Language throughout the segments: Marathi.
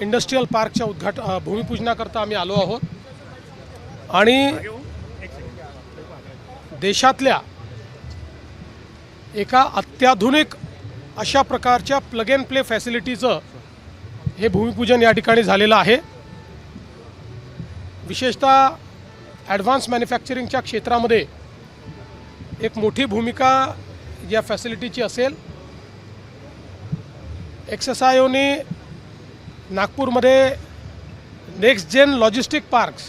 इंडस्ट्रियल पार्कच्या भूमिपूजनाकरता आम्ही आलो आहोत आणि देशातल्या एका अत्याधुनिक अशा प्रकारच्या प्लग अँड प्ले फॅसिलिटीचं हे भूमिपूजन या ठिकाणी झालेलं आहे। विशेषतः ॲडव्हान्स मॅन्युफॅक्चरिंगच्या क्षेत्रामध्ये एक मोठी भूमिका या फॅसिलिटीची असेल। एक्सएसआयओने नागपूरमध्ये नेक्स्ट जेन लॉजिस्टिक पार्क्स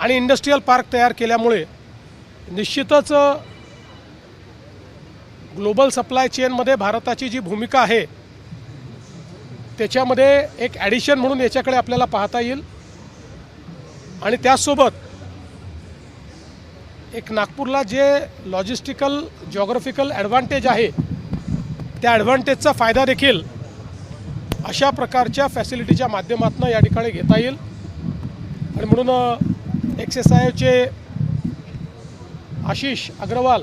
आणि इंडस्ट्रियल पार्क तयार केल्यामुळे निश्चितच ग्लोबल सप्लाय चेनमध्ये भारताची जी भूमिका आहे त्याच्यामध्ये एक ॲडिशन म्हणून याच्याकडे आपल्याला पाहता येईल आणि त्यासोबत एक नागपूरला जे लॉजिस्टिकल जिओग्राफिकल ॲडव्हान्टेज आहे त्या ॲडव्हान्टेजचा फायदा देखील अशा प्रकारच्या फॅसिलिटीच्या माध्यमातून या ठिकाणी घेता येईल आणि म्हणून एक्सएसआयओचे आशिष अग्रवाल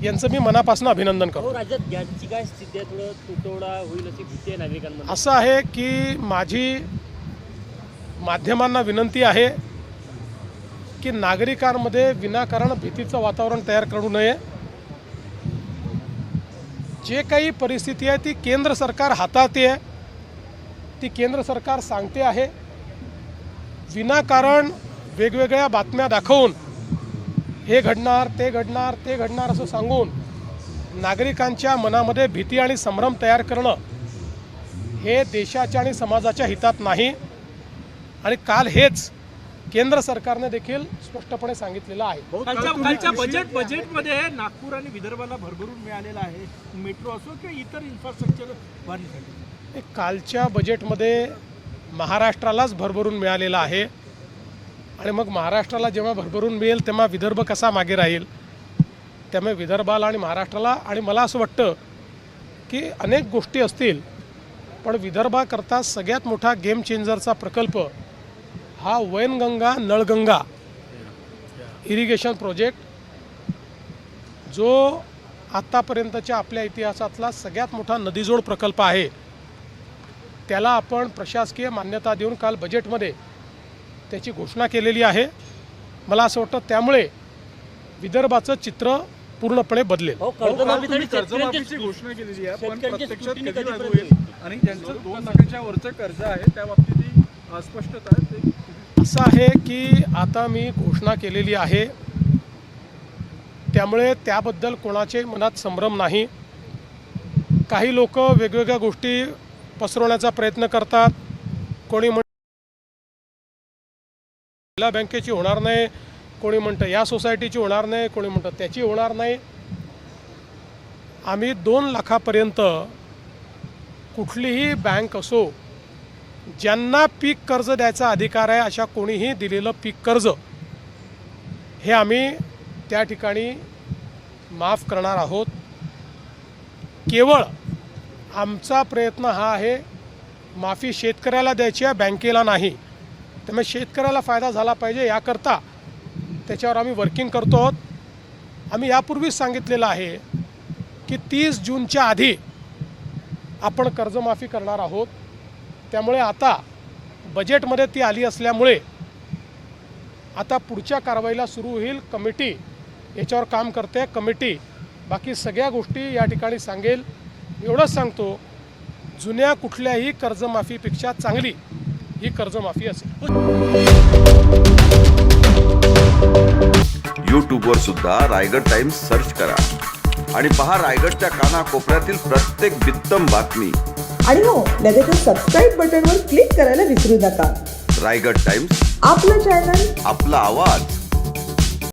यांचं मी मनापासून अभिनंदन करतो। राज्यात गॅसची काय स्थिती आहे, थोडं तुटवडा होईल अशी भीती आहे नागरिकांमध्ये। असं आहे की माझी माध्यमांना विनंती आहे की नागरिकांमध्ये विनाकारण भीतीचं वातावरण तयार करू नये। जे काही परिस्थिती आहे ती केंद्र सरकार हाताळते आहे, ती केंद्र सरकार सांगते आहे। विनाकारण वेगवेगळ्या बातम्या दाखवून हे घडणार ते घडणार ते घडणार असं सांगून नागरिकांच्या मनामध्ये भीती आणि संभ्रम तयार करणं हे देशाच्या आणि समाजाच्या हितात नाही आणि काल हेच केंद्र सरकारने देखील स्पष्टपणे सांगितलेलं आहे। कालच्या बजेटमध्ये नागपूर आणि विदर्भाला भरभरून मिळालेला आहे, मेट्रो असो किंवा इतर इन्फ्रास्ट्रक्चर वाढीसाठी। कालच्या बजेटमध्ये महाराष्ट्रालाच भरभरून मिळालेला आहे आणि मग महाराष्ट्राला जेव्हा भरभरून मिळेल तेव्हा विदर्भ कसा मागे राहील। त्यामुळे विदर्भाला आणि महाराष्ट्राला आणि मला असं वाटतं की अनेक गोष्टी असतील पण विदर्भाकरता सगळ्यात मोठा गेम चेंजरचा प्रकल्प हा वैनगंगा नळगंगा इरिगेशन प्रोजेक्ट जो आत्तापर्यंतच्या आपल्या इतिहासातला सगळ्यात मोठा नदीजोड प्रकल्प आहे त्याला आपण प्रशासकीय मान्यता देऊन काल बजेटमध्ये त्याची घोषणा केलेली आहे। मला असं वाटतं त्यामुळे विदर्भाचं चित्र पूर्णपणे बदलेल। कर्जमाफीची घोषणा केलेली आहे पण प्रत्यक्षात कधी लागू होईल आणि ज्यांचं 2 लाखाच्या वरचं कर्ज आहे त्या बाबतीत अस्पष्टता आहे। असं आहे की आता मी घोषणा केलेली आहे त्यामुळे त्याबद्दल कोणाचे मनात संभ्रम नाही। काही लोक वेगवेगळ्या गोष्टी पसरवण्याचा प्रयत्न करतात। कोणी जिल्हा बँकेची होणार नाही, कोणी म्हणतं या सोसायटीची होणार नाही, कोणी म्हणतं त्याची होणार नाही। आम्ही 2 लाखापर्यंत कुठलीही बँक असो ज्यांना पीक कर्ज द्यायचा अधिकार आहे अशा कोणीही दिलेलं पीक कर्ज हे आम्ही त्या ठिकाणी माफ करणार आहोत। केवळ आमचा प्रयत्न हा आहे माफी शेतकऱ्याला द्यायची आहे, बँकेला नाही। त्यामुळे शेतकऱ्याला फायदा झाला पाहिजे याकरता त्याच्यावर आम्ही वर्किंग करतो आहोत। आम्ही यापूर्वीच सांगितलेलं आहे की 30 जूनच्या आधी आपण कर्जमाफी करणार आहोत। त्यामुळे आता बजेटमध्ये ती आली असल्यामुळे आता पुढच्या कारवाईला सुरू होईल। कमिटी याच्यावर काम करते, कमिटी बाकी सगळ्या गोष्टी या ठिकाणी सांगेल। एवढंच सांगतो जुन्या कुठल्याही कर्जमाफीपेक्षा चांगली ही कर्जमाफी असेल। यूट्यूबवर सुद्धा रायगड टाइम्स सर्च करा आणि पहा रायगडच्या कानाकोपऱ्यातील प्रत्येक बित्तम बातमी। आणि हो लगेचच सबस्क्राईब बटनवर क्लिक करायला विसरू नका। रायगड टाइम्स, आपलं चॅनल, आपला आवाज।